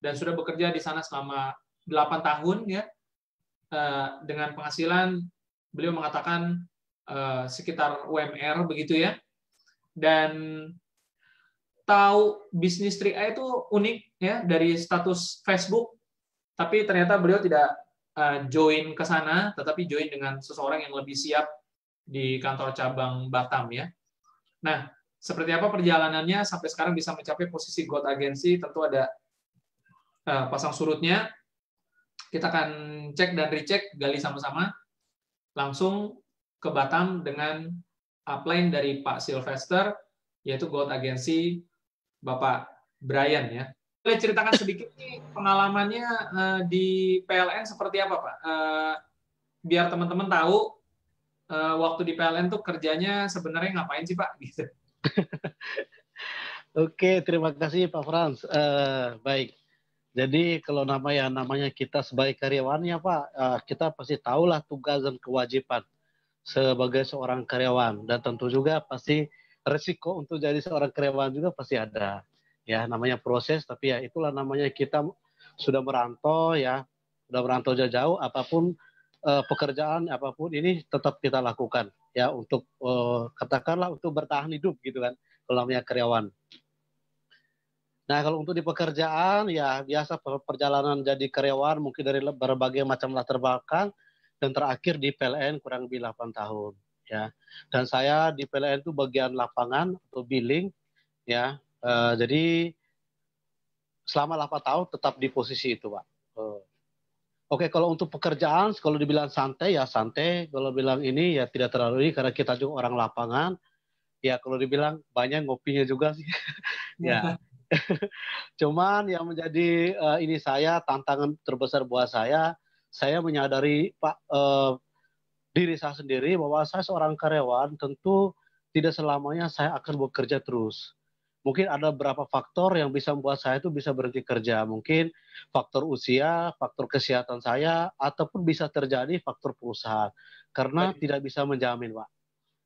dan sudah bekerja di sana selama 8 tahun ya. Dengan penghasilan beliau mengatakan sekitar UMR begitu ya. Dan tahu bisnis 3i itu unik ya, dari status Facebook, tapi ternyata beliau tidak join ke sana, tetapi join dengan seseorang yang lebih siap di kantor cabang Batam ya. Nah, seperti apa perjalanannya sampai sekarang bisa mencapai posisi GOAT Agency, tentu ada pasang surutnya. Kita akan cek dan recheck, gali sama-sama. Langsung ke Batam dengan upline dari Pak Sylvester, yaitu GOAT Agency Bapak Brian ya. Boleh ceritakan sedikit nih pengalamannya di PLN seperti apa, Pak? Biar teman-teman tahu waktu di PLN tuh kerjanya sebenarnya ngapain sih, Pak? Gitu. Oke, terima kasih Pak Frans. Baik. Jadi kalau namanya kita sebagai karyawan ya Pak, kita pasti tahulah tugas dan kewajiban sebagai seorang karyawan, dan tentu juga pasti resiko untuk jadi seorang karyawan juga pasti ada. Ya, namanya proses, tapi ya itulah namanya kita sudah merantau ya, sudah merantau jauh-jauh, apapun pekerjaan apapun ini tetap kita lakukan ya, untuk katakanlah untuk bertahan hidup gitu kan, kalau namanya karyawan. Nah, kalau untuk di pekerjaan ya biasa perjalanan jadi karyawan mungkin dari berbagai macam latar belakang, dan terakhir di PLN kurang lebih 8 tahun ya. Dan saya di PLN itu bagian lapangan atau billing ya. Jadi selama 8 tahun tetap di posisi itu, Pak. Oke, kalau untuk pekerjaan, kalau dibilang santai ya santai, kalau bilang ini ya tidak terlalu ini karena kita juga orang lapangan. Ya kalau dibilang banyak ngopinya juga sih. Ya. Cuman yang menjadi ini tantangan terbesar buat saya menyadari Pak, diri saya sendiri bahwa saya seorang karyawan, tentu tidak selamanya saya akan bekerja terus. Mungkin ada beberapa faktor yang bisa membuat saya itu bisa berhenti kerja. Mungkin faktor usia, faktor kesehatan saya, ataupun bisa terjadi faktor perusahaan. Karena tidak bisa menjamin, Pak.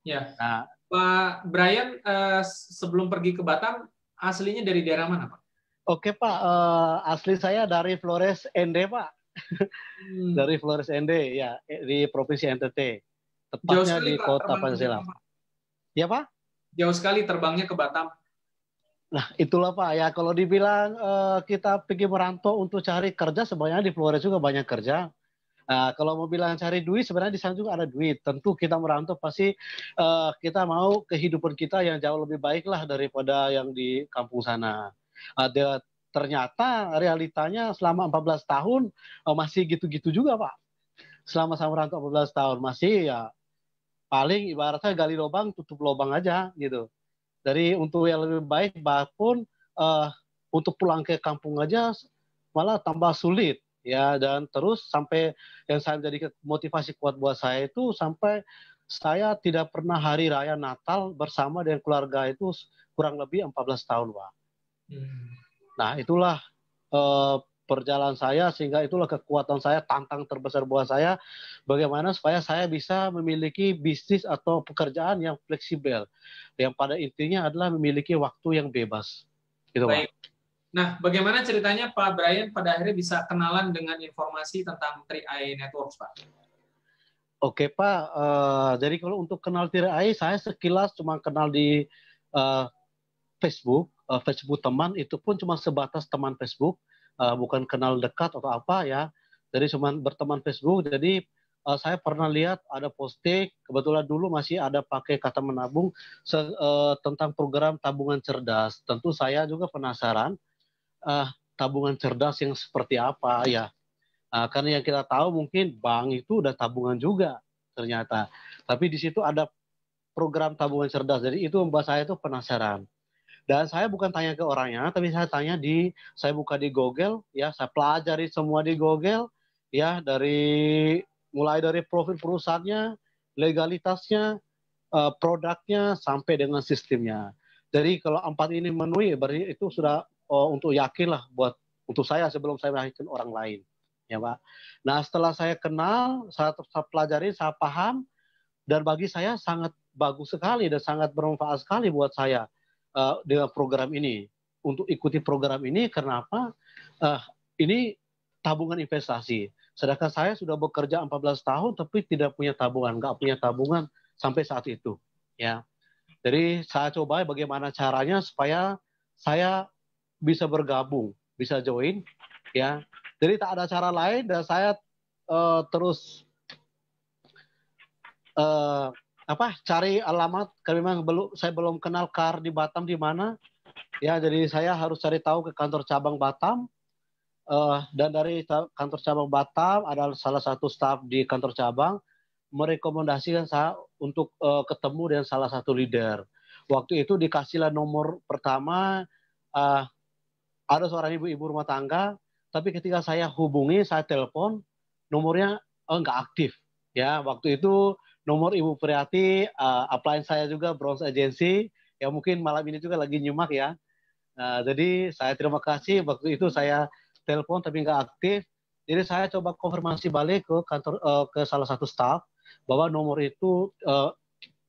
Ya. Nah, Pak Brian, sebelum pergi ke Batam, aslinya dari daerah mana, Pak? Oke, Pak. Asli saya dari Flores ND, Pak. Dari Flores ND, ya, di Provinsi NTT. Tepatnya di Kota Pancasila. Ya, Pak? Jauh sekali terbangnya ke Batam. Nah, itulah Pak ya, kalau dibilang kita pergi merantau untuk cari kerja, sebenarnya di Flores juga banyak kerja. Kalau mau bilang cari duit, sebenarnya di sana juga ada duit. Tentu kita merantau pasti kita mau kehidupan kita yang jauh lebih baik lah daripada yang di kampung sana. Ternyata realitanya selama 14 tahun masih gitu-gitu juga Pak. Selama saya merantau 14 tahun masih ya paling ibaratnya gali lubang, tutup lubang aja gitu. Dari untuk yang lebih baik, bahkan untuk pulang ke kampung aja malah tambah sulit ya. Dan terus sampai yang saya menjadi motivasi kuat buat saya itu sampai saya tidak pernah hari raya Natal bersama dengan keluarga itu kurang lebih 14 tahun, Pak. Nah, itulah perjalanan saya, sehingga itulah kekuatan saya, tantang terbesar buat saya, bagaimana supaya saya bisa memiliki bisnis atau pekerjaan yang fleksibel, yang pada intinya adalah memiliki waktu yang bebas. Gitu, baik. Pak. Nah, bagaimana ceritanya Pak Brian pada akhirnya bisa kenalan dengan informasi tentang 3i Networks, Pak? Oke, Pak. Jadi kalau untuk kenal 3i, saya sekilas cuma kenal di Facebook, Facebook teman, itu pun cuma sebatas teman Facebook. Bukan kenal dekat atau apa ya, jadi cuma berteman Facebook. Jadi saya pernah lihat ada posting, kebetulan dulu masih ada pakai kata menabung tentang program tabungan cerdas. Tentu saya juga penasaran tabungan cerdas yang seperti apa ya, karena yang kita tahu mungkin bank itu udah tabungan juga ternyata, tapi di situ ada program tabungan cerdas. Jadi itu membuat saya itu penasaran. Dan saya bukan tanya ke orangnya, tapi saya buka di Google, ya, saya pelajari semua di Google, ya, mulai dari profil perusahaannya, legalitasnya, produknya, sampai dengan sistemnya. Jadi kalau 4 ini memenuhi, berarti itu sudah untuk yakin lah untuk saya sebelum saya meyakinkan orang lain, ya Pak. Nah, setelah saya kenal, saya pelajari, saya paham, dan bagi saya sangat bagus sekali dan sangat bermanfaat sekali buat saya dengan program ini. Untuk ikuti program ini, kenapa? Uh, ini tabungan investasi. Sedangkan saya sudah bekerja 14 tahun tapi tidak punya tabungan, nggak punya tabungan sampai saat itu. Ya, jadi saya coba bagaimana caranya supaya saya bisa bergabung, bisa join. Ya, jadi tak ada cara lain dan saya terus uh, cari alamat karena memang saya belum kenal KAR di Batam di mana. Ya, jadi saya harus cari tahu ke kantor cabang Batam. Dan dari kantor cabang Batam ada salah satu staf di kantor cabang merekomendasikan saya untuk ketemu dengan salah satu leader. Waktu itu dikasihlah nomor pertama, ada seorang ibu-ibu rumah tangga, tapi ketika saya hubungi, saya telepon, nomornya nggak aktif. Ya, waktu itu nomor Ibu Priati, upline saya juga Bronze Agency, yang mungkin malam ini juga lagi nyimak ya. Jadi saya terima kasih, waktu itu saya telepon tapi nggak aktif. Jadi saya coba konfirmasi balik ke kantor ke salah satu staff bahwa nomor itu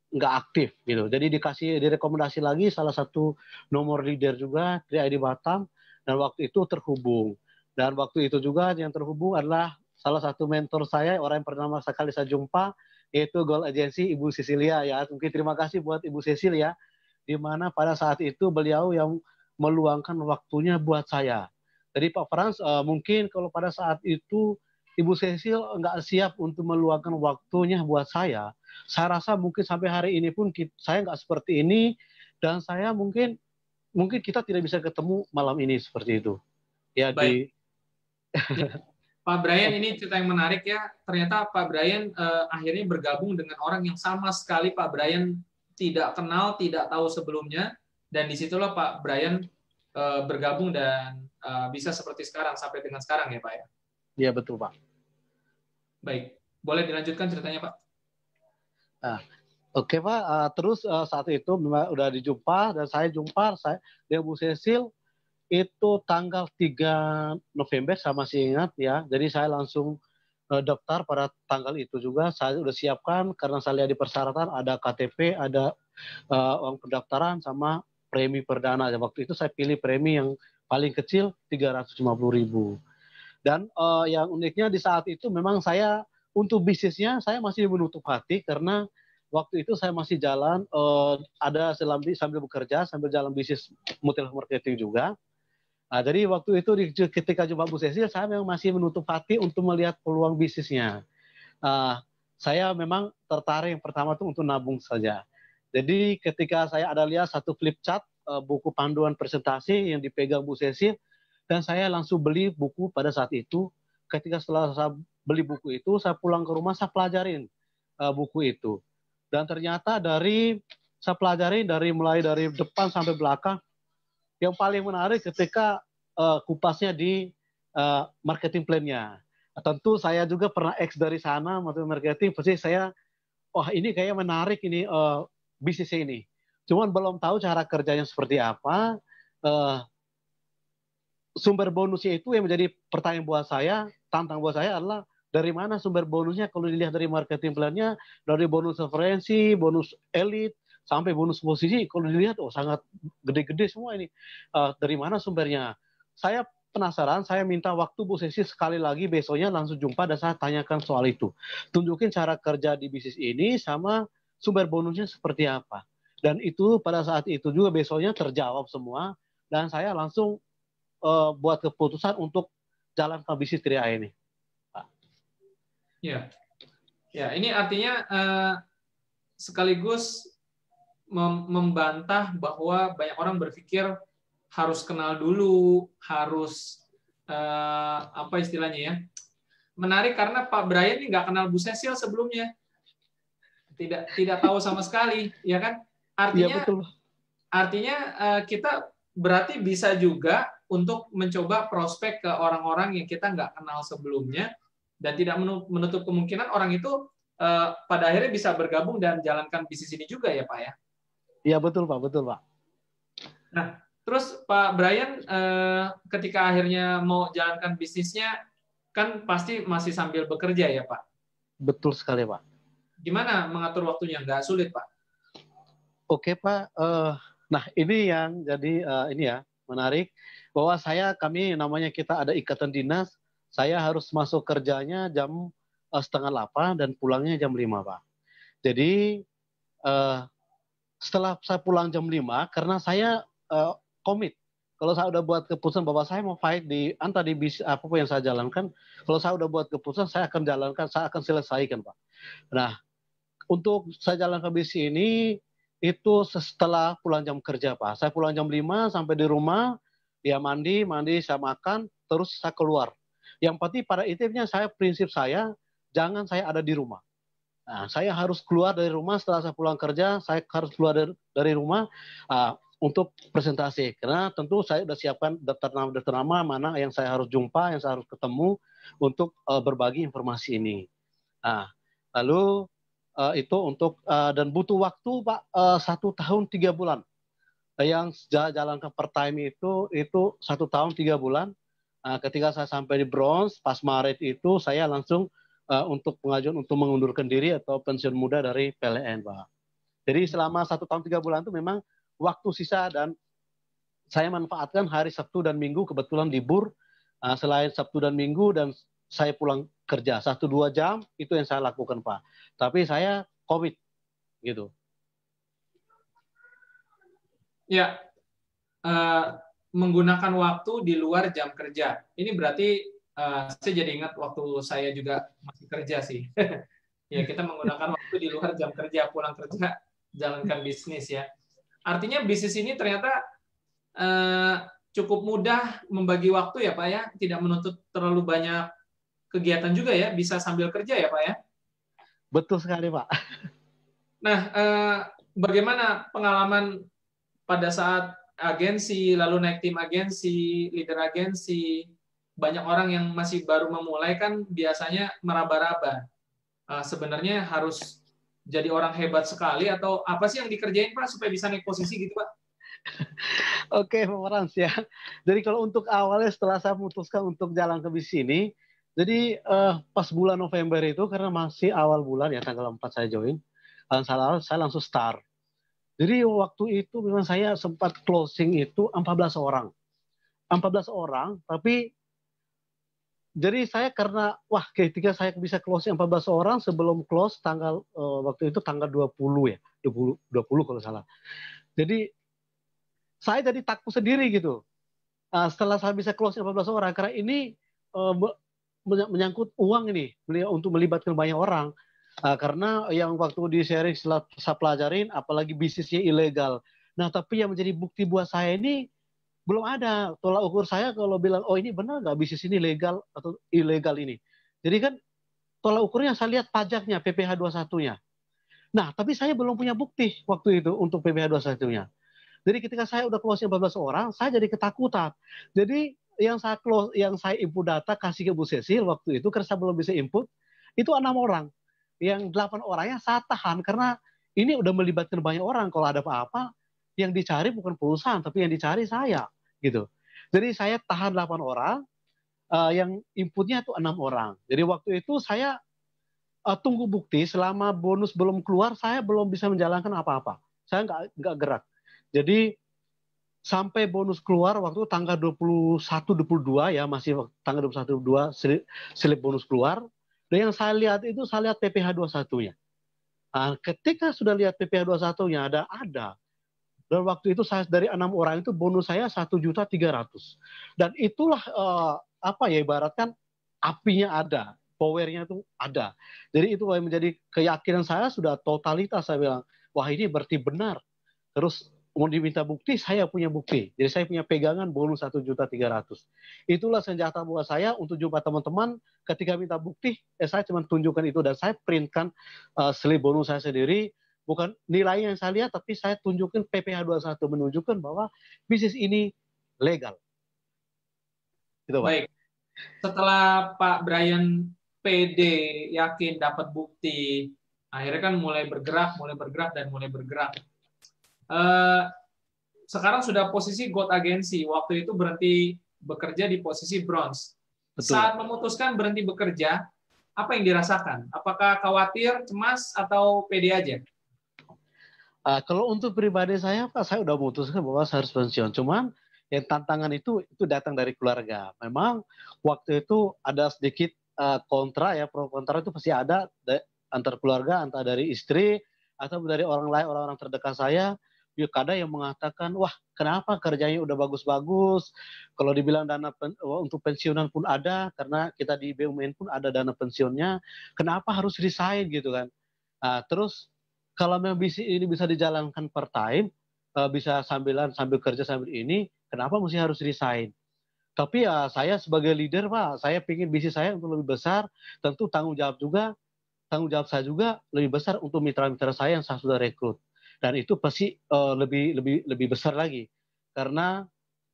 nggak aktif gitu. Jadi direkomendasi lagi salah satu nomor leader juga dari ID Batam dan waktu itu terhubung. Dan waktu itu juga yang terhubung adalah salah satu mentor saya, orang yang pertama sekali saya jumpa, yaitu Gold Agency Ibu Cecilia ya. Mungkin terima kasih buat Ibu Cecilia, di mana pada saat itu beliau yang meluangkan waktunya buat saya. Jadi Pak Frans, mungkin kalau pada saat itu Ibu Cecil nggak siap untuk meluangkan waktunya buat saya rasa mungkin sampai hari ini pun saya nggak seperti ini dan saya mungkin kita tidak bisa ketemu malam ini seperti itu. Ya. Baik. Pak Brian, ini cerita yang menarik ya. Ternyata Pak Brian akhirnya bergabung dengan orang yang sama sekali Pak Brian tidak kenal, tidak tahu sebelumnya, dan disitulah Pak Brian bergabung dan bisa seperti sekarang sampai dengan sekarang ya Pak ya. Iya betul Pak. Baik, boleh dilanjutkan ceritanya Pak. Oke Pak, terus saat itu memang udah dijumpa dan saya jumpa dengan Bu Cecil itu tanggal 3 November saya masih ingat ya. Jadi saya langsung daftar pada tanggal itu juga. Saya udah siapkan karena saya lihat di persyaratan ada KTP, ada uang pendaftaran sama premi perdana. Waktu itu saya pilih premi yang paling kecil 350.000. Dan yang uniknya di saat itu memang saya untuk bisnisnya saya masih menutup hati karena waktu itu saya masih jalan ada sambil bekerja sambil jalan bisnis multi marketing juga. Jadi waktu itu ketika jumpa Bu Cecil saya memang masih menutup hati untuk melihat peluang bisnisnya. Saya memang tertarik yang pertama itu untuk nabung saja. Jadi ketika saya ada lihat satu flip chart buku panduan presentasi yang dipegang Bu Cecil dan saya langsung beli buku pada saat itu. Ketika setelah saya beli buku itu saya pulang ke rumah saya pelajarin buku itu. Dan ternyata saya pelajari mulai dari depan sampai belakang, yang paling menarik ketika kupasnya di marketing plan-nya. Tentu saya juga pernah X dari sana, marketing, pasti saya, ini kayak menarik ini bisnisnya ini. Cuman belum tahu cara kerjanya seperti apa. Sumber bonusnya itu yang menjadi pertanyaan buat saya, tantang buat saya adalah dari mana sumber bonusnya kalau dilihat dari marketing plan-nya, dari bonus referensi, bonus elit, sampai bonus posisi, kalau dilihat sangat gede-gede semua ini. Dari mana sumbernya? Saya penasaran, saya minta waktu Bu Cecil sekali lagi besoknya langsung jumpa dan saya tanyakan soal itu. Tunjukin cara kerja di bisnis ini sama sumber bonusnya seperti apa. Dan itu pada saat itu juga besoknya terjawab semua dan saya langsung buat keputusan untuk jalan ke bisnis Tria ini. Ya, ya ini artinya sekaligus membantah bahwa banyak orang berpikir harus kenal dulu, harus apa istilahnya ya? Menarik karena Pak Brian ini nggak kenal Bu Cecil sebelumnya, tidak tahu sama sekali, ya kan? Artinya, ya, betul. Artinya kita berarti bisa juga untuk mencoba prospek ke orang-orang yang kita nggak kenal sebelumnya. Dan tidak menutup kemungkinan orang itu pada akhirnya bisa bergabung dan jalankan bisnis ini juga ya Pak ya? Iya betul Pak, betul Pak. Nah, terus Pak Brian ketika akhirnya mau jalankan bisnisnya, kan pasti masih sambil bekerja ya Pak? Betul sekali Pak. Gimana mengatur waktunya? Nggak sulit Pak? Oke Pak, nah ini yang jadi ini ya menarik. bahwa kami namanya kita ada ikatan dinas, saya harus masuk kerjanya jam 7:30 dan pulangnya jam 5, Pak. Jadi setelah saya pulang jam 5, karena saya komit. Kalau saya udah buat keputusan bahwa saya mau fight di antara di bisnis apapun yang saya jalankan, kalau saya udah buat keputusan, saya akan jalankan, saya akan selesaikan, Pak. Nah, untuk saya jalankan bisnis ini, itu setelah pulang jam kerja, Pak. Saya pulang jam 5 sampai di rumah, ya mandi, saya makan, terus saya keluar. Yang pasti pada intinya prinsip saya, jangan saya ada di rumah. Nah, saya harus keluar dari rumah setelah saya pulang kerja, saya harus keluar dari rumah untuk presentasi. Karena tentu saya sudah siapkan daftar nama mana yang saya harus jumpa, yang saya harus ketemu untuk berbagi informasi ini. Nah, lalu itu untuk dan butuh waktu, Pak, 1 tahun 3 bulan. Yang jalankan per time itu 1 tahun 3 bulan. Ketika saya sampai di bronze, pas Maret itu saya langsung untuk pengajuan untuk mengundurkan diri atau pensiun muda dari PLN, Pak. Jadi selama 1 tahun 3 bulan itu memang waktu sisa dan saya manfaatkan hari Sabtu dan Minggu, kebetulan libur. Selain Sabtu dan Minggu dan saya pulang kerja 1-2 jam, itu yang saya lakukan, Pak. Tapi saya komit gitu. Ya, menggunakan waktu di luar jam kerja. Ini berarti saya jadi ingat waktu saya juga masih kerja sih. Ya, kita menggunakan waktu di luar jam kerja, pulang kerja, jalankan bisnis ya. Artinya bisnis ini ternyata cukup mudah membagi waktu ya, Pak ya, tidak menuntut terlalu banyak kegiatan juga ya, bisa sambil kerja ya, Pak ya. Betul sekali, Pak. Nah, bagaimana pengalaman pada saat agensi, lalu naik tim agensi, leader agensi, banyak orang yang masih baru memulai kan biasanya meraba-raba. Sebenarnya harus jadi orang hebat sekali atau apa sih yang dikerjain, Pak, supaya bisa naik posisi gitu, Pak? Oke, Pak Frans ya. Jadi kalau untuk awalnya setelah saya memutuskan untuk jalan ke bisnis ini, jadi pas bulan November itu karena masih awal bulan ya, tanggal 4 saya join, saya langsung start. Jadi waktu itu memang saya sempat closing itu 14 orang. 14 orang, tapi jadi saya karena, ketika saya bisa closing 14 orang sebelum close tanggal, waktu itu tanggal 20 ya, 20 kalau salah. Jadi saya jadi takut sendiri gitu. Setelah saya bisa closing 14 orang, karena ini menyangkut uang ini, untuk melibatkan banyak orang. Karena yang waktu di sharing setelah saya pelajarin, apalagi bisnisnya ilegal. Nah, tapi yang menjadi bukti buat saya ini, belum ada tolak ukur saya kalau bilang, oh ini benar nggak bisnis ini legal atau ilegal ini. Jadi kan tolak ukurnya saya lihat pajaknya, PPh 21-nya. Nah, tapi saya belum punya bukti waktu itu untuk PPh 21-nya. Jadi ketika saya udah closing 14 orang, saya jadi ketakutan. Jadi yang saya input data kasih ke Bu Cecil waktu itu, karena saya belum bisa input, itu 6 orang. Yang 8 orangnya saya tahan karena ini udah melibatkan banyak orang. Kalau ada apa-apa, yang dicari bukan perusahaan, tapi yang dicari saya. Gitu. Jadi saya tahan 8 orang, yang inputnya itu 6 orang. Jadi waktu itu saya tunggu bukti, selama bonus belum keluar, saya belum bisa menjalankan apa-apa. Saya nggak gerak. Jadi sampai bonus keluar waktu tanggal 21-22 ya, masih tanggal 21-22 slip bonus keluar. Dan yang saya lihat itu, saya lihat PPh 21-nya. Ketika sudah lihat PPh 21-nya ada. Dan waktu itu saya dari 6 orang itu bonus saya 1.300.000. Dan itulah ibaratkan apinya ada, powernya itu ada. Jadi itu yang menjadi keyakinan saya, sudah totalitas saya bilang, wah ini berarti benar. Terus mau diminta bukti, saya punya bukti. Jadi saya punya pegangan bonus 1.300.000. Itulah senjata buat saya untuk jumpa teman-teman. Ketika minta bukti, saya cuma tunjukkan itu dan saya printkan slip bonus saya sendiri. Bukan nilai yang saya lihat, tapi saya tunjukkan PPh 21 menunjukkan bahwa bisnis ini legal. Gitu, Pak. Baik. Setelah Pak Brian PD yakin dapat bukti, akhirnya kan mulai bergerak. Sekarang sudah posisi gold agensi. Waktu itu berhenti bekerja di posisi bronze. Betul. Saat memutuskan berhenti bekerja, apa yang dirasakan? Apakah khawatir, cemas, atau pede aja? Kalau untuk pribadi saya, Pak, saya udah memutuskan bahwa saya harus pensiun. Cuman yang tantangan itu datang dari keluarga. Memang waktu itu ada sedikit kontra ya, pro kontra itu pasti ada antar keluarga, entah dari istri atau dari orang lain, orang-orang terdekat saya. Yuk ada yang mengatakan, wah kenapa kerjanya udah bagus-bagus, kalau dibilang untuk pensiunan pun ada, karena kita di BUMN pun ada dana pensiunnya, kenapa harus resign gitu kan. Nah, terus kalau memang ini bisa dijalankan per time, bisa sambil kerja sambil ini, kenapa mesti harus resign? Tapi ya saya sebagai leader Pak, saya ingin bisnis saya untuk lebih besar, tentu tanggung jawab saya juga lebih besar untuk mitra-mitra saya yang saya sudah rekrut. Dan itu pasti lebih besar lagi. Karena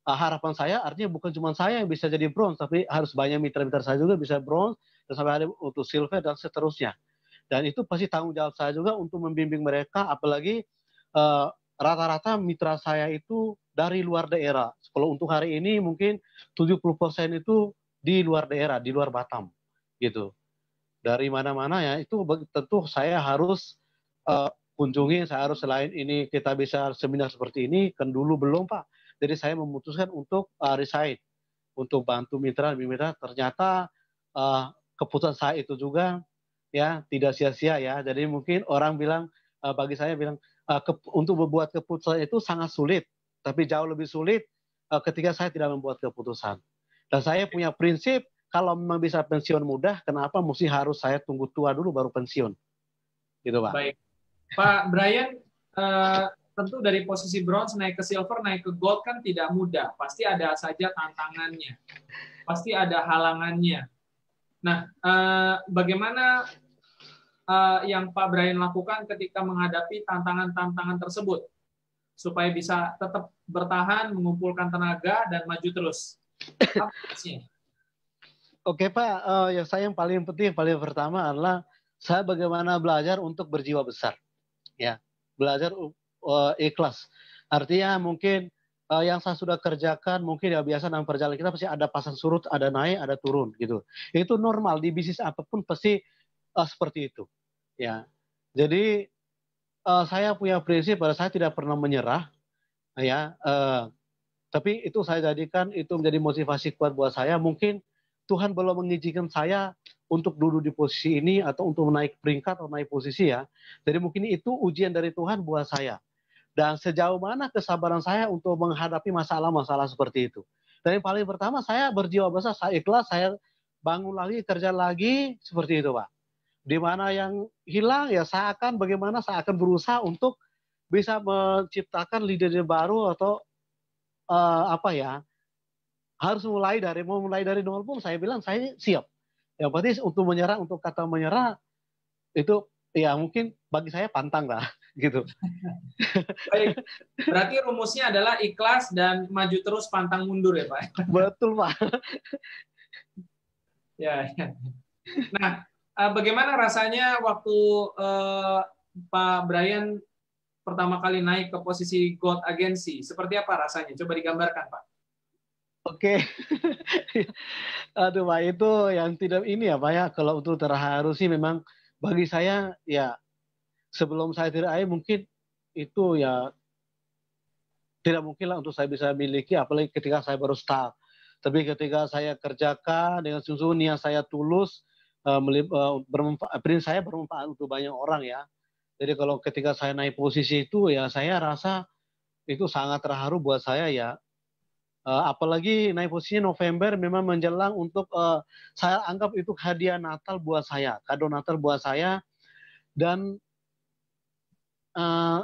harapan saya artinya bukan cuma saya yang bisa jadi bronze, tapi harus banyak mitra-mitra saya juga bisa bronze, dan sampai ada untuk silver dan seterusnya. Dan itu pasti tanggung jawab saya juga untuk membimbing mereka, apalagi rata-rata mitra saya itu dari luar daerah. Kalau untuk hari ini mungkin 70% itu di luar daerah, di luar Batam gitu. Dari mana-mana ya, itu tentu saya harus kunjungi, saya harus, selain ini kita bisa seminar seperti ini, kan dulu belum Pak. Jadi saya memutuskan untuk resign, untuk bantu mitra. Ternyata keputusan saya itu juga ya tidak sia-sia ya. Jadi mungkin orang bilang, bagi saya bilang, untuk membuat keputusan itu sangat sulit, tapi jauh lebih sulit ketika saya tidak membuat keputusan. Dan saya punya prinsip, kalau memang bisa pensiun mudah, kenapa mesti harus saya tunggu tua dulu baru pensiun? Gitu Pak. Baik. Pak Brian, tentu dari posisi bronze naik ke silver, naik ke gold kan tidak mudah. Pasti ada saja tantangannya. Pasti ada halangannya. Nah, bagaimana yang Pak Brian lakukan ketika menghadapi tantangan-tantangan tersebut supaya bisa tetap bertahan, mengumpulkan tenaga, dan maju terus? Apa tipsnya? Oke Pak, yang saya yang paling penting, paling pertama adalah saya bagaimana belajar untuk berjiwa besar, ya, belajar ikhlas. Artinya mungkin yang saya sudah kerjakan, mungkin ya biasa dalam perjalanan kita pasti ada pasang surut, ada naik, ada turun gitu. Itu normal di bisnis apapun pasti seperti itu, ya. Jadi saya punya prinsip bahwa saya tidak pernah menyerah, ya. Tapi itu saya jadikan itu menjadi motivasi kuat buat saya. Mungkin Tuhan belum mengizinkan saya untuk duduk di posisi ini atau untuk naik peringkat atau naik posisi ya. Jadi mungkin itu ujian dari Tuhan buat saya. Dan sejauh mana kesabaran saya untuk menghadapi masalah-masalah seperti itu. Dan yang paling pertama saya berjiwa besar, saya ikhlas, saya bangun lagi, kerja lagi, seperti itu Pak. Di mana yang hilang ya saya akan berusaha untuk bisa menciptakan leader baru atau harus mulai dari nol pun saya bilang saya siap. Yang penting untuk menyerah, untuk kata menyerah itu ya mungkin bagi saya pantang lah gitu. Baik, berarti rumusnya adalah ikhlas dan maju terus pantang mundur ya Pak? Betul Pak. Ya, ya. Nah, bagaimana rasanya waktu Pak Brian pertama kali naik ke posisi Gold Agency? Seperti apa rasanya? Coba digambarkan Pak. Oke. Aduh Pak, itu yang tidak ini ya Pak ya, kalau untuk terharu sih memang bagi saya ya, sebelum saya terakhir mungkin itu ya tidak mungkin lah untuk saya bisa miliki, apalagi ketika saya baru start. Tapi ketika saya kerjakan dengan sungguh, niat saya tulus, saya bermanfaat untuk banyak orang ya. Jadi kalau ketika saya naik posisi itu ya saya rasa itu sangat terharu buat saya ya. Apalagi naik posisinya November memang menjelang untuk saya anggap itu hadiah Natal buat saya, kado Natal buat saya. Dan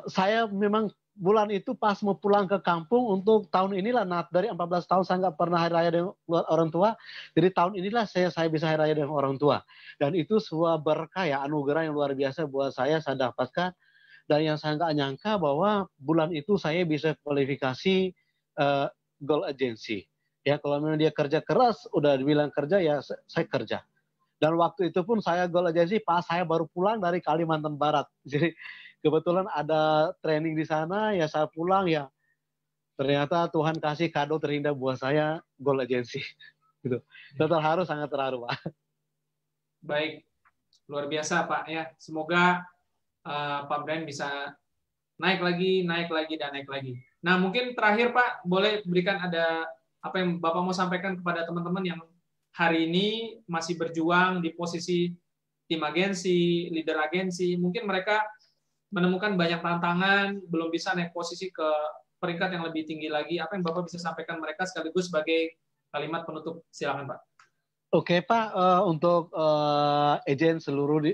saya memang bulan itu pas mau pulang ke kampung untuk tahun inilah, dari 14 tahun saya nggak pernah hari raya dengan orang tua, jadi tahun inilah saya bisa hari raya dengan orang tua. Dan itu sebuah berkah ya, anugerah yang luar biasa buat saya dapatkan. Dan yang saya nggak nyangka bahwa bulan itu saya bisa kualifikasi Gold Agency. Ya kalau memang dia kerja keras, udah dibilang kerja ya saya kerja. Dan waktu itu pun saya Gold Agency pas saya baru pulang dari Kalimantan Barat. Jadi kebetulan ada training di sana, ya saya pulang ya. Ternyata Tuhan kasih kado terindah buat saya, Gold Agency. Gitu. Terharu, sangat terharu Pak. Baik, luar biasa Pak ya. Semoga Pak Brian bisa naik lagi, dan naik lagi. Nah, mungkin terakhir Pak, boleh berikan ada apa yang Bapak mau sampaikan kepada teman-teman yang hari ini masih berjuang di posisi tim agensi, leader agensi, mungkin mereka menemukan banyak tantangan, belum bisa naik posisi ke peringkat yang lebih tinggi lagi. Apa yang Bapak bisa sampaikan mereka sekaligus sebagai kalimat penutup? Silakan Pak. Oke Pak, untuk agent seluruh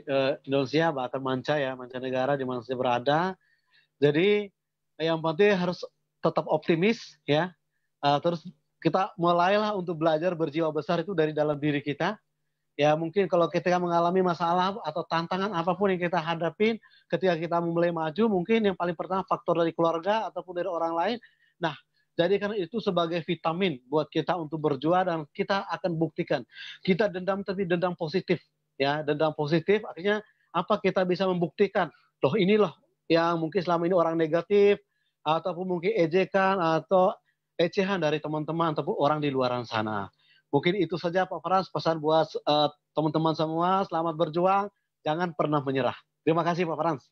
Indonesia, bahkan mancanegara di mana saya berada. Jadi yang penting harus tetap optimis ya. Terus kita mulailah untuk belajar berjiwa besar itu dari dalam diri kita. Ya mungkin kalau ketika mengalami masalah atau tantangan apapun yang kita hadapin, ketika kita mulai maju, mungkin yang paling pertama faktor dari keluarga ataupun dari orang lain. Nah, jadikan itu sebagai vitamin buat kita untuk berjuang dan kita akan buktikan. Kita dendam tapi dendam positif. Ya, dendam positif akhirnya apa kita bisa membuktikan. Loh ini loh yang mungkin selama ini orang negatif ataupun mungkin ejekan atau ecehan dari teman-teman ataupun orang di luar sana. Mungkin itu saja Pak Frans, pesan buat teman-teman semua, selamat berjuang, jangan pernah menyerah. Terima kasih Pak Frans.